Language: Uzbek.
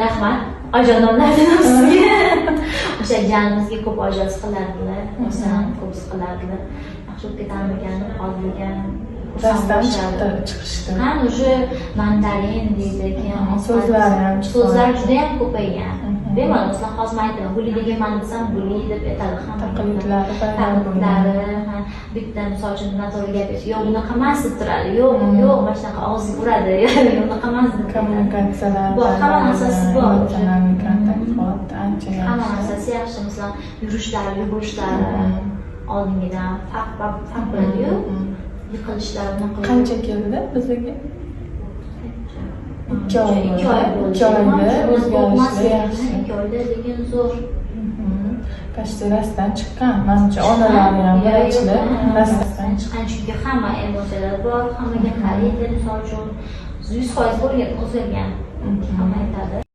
Rahmat, ojonomlardan sizga. O'sha janimizga ko'p ojaz qilardilar, masalan, ko'p siqilardilar. Yaxshi bo'lib ketarmikan, qoldigan. Darsdan chiqishdi. Ha, o'sha mandarin deydi, keyin so'zlari ham so'zlar juda ham ko'paygan. Bemalol sizlar hozir aytaman, buli degan ma'no desam, buli deb aytadi hamma. Taqlidlari, bitta misol uchun noto'g'ri gapirish, yo'q bunaqa emas deb turadi, yo'q, mana shunaqa og'ziga uradi, yo'q bunaqa emas deb. Kommunikatsiyalar, hamma narsasi bor. Ancha hamma narsasi yaxshi, masalan, yurishlari, yugurishlari oldingidan farq bo'ladi-yu. Yiqilishlari bunaqa. Qancha keldi bizga? 2 oy. 2 oy bo'ldi. 2 oyda o'zgarishlar yaxshi. 2 oyda lekin zo'r. Почти rastdan chiqqan. Menimcha onalari ham birinchilar rastdan chiqqan, chunki hamma emosiyalar bor, hammaga qaraydi, misol uchun 100% bo'lgan, o'zgargan. Hamma aytadi.